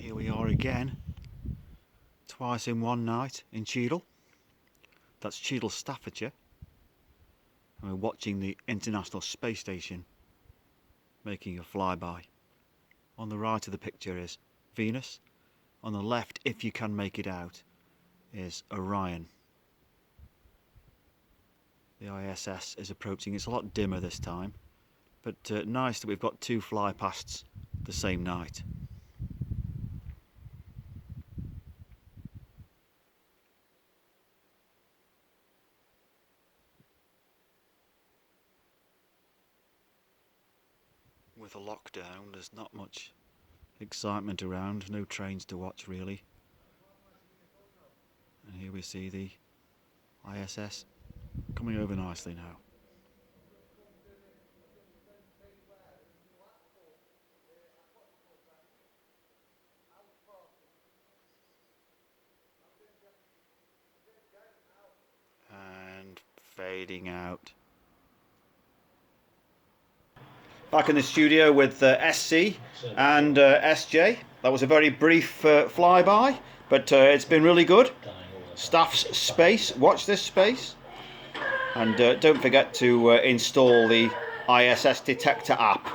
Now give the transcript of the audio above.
Here we are again, twice in one night in Cheadle. That's Cheadle, Staffordshire. And we're watching the International Space Station making a flyby. On the right of the picture is Venus. On the left, if you can make it out, is Orion. The ISS is approaching. It's a lot dimmer this time, but nice that we've got two flypasts the same night. With a lockdown, there's not much excitement around, no trains to watch really. And here we see the ISS coming over nicely now. And fading out. Back in the studio with SC and SJ. That was a very brief flyby, but it's been really good. Staff's space, watch this space. And don't forget to install the ISS detector app.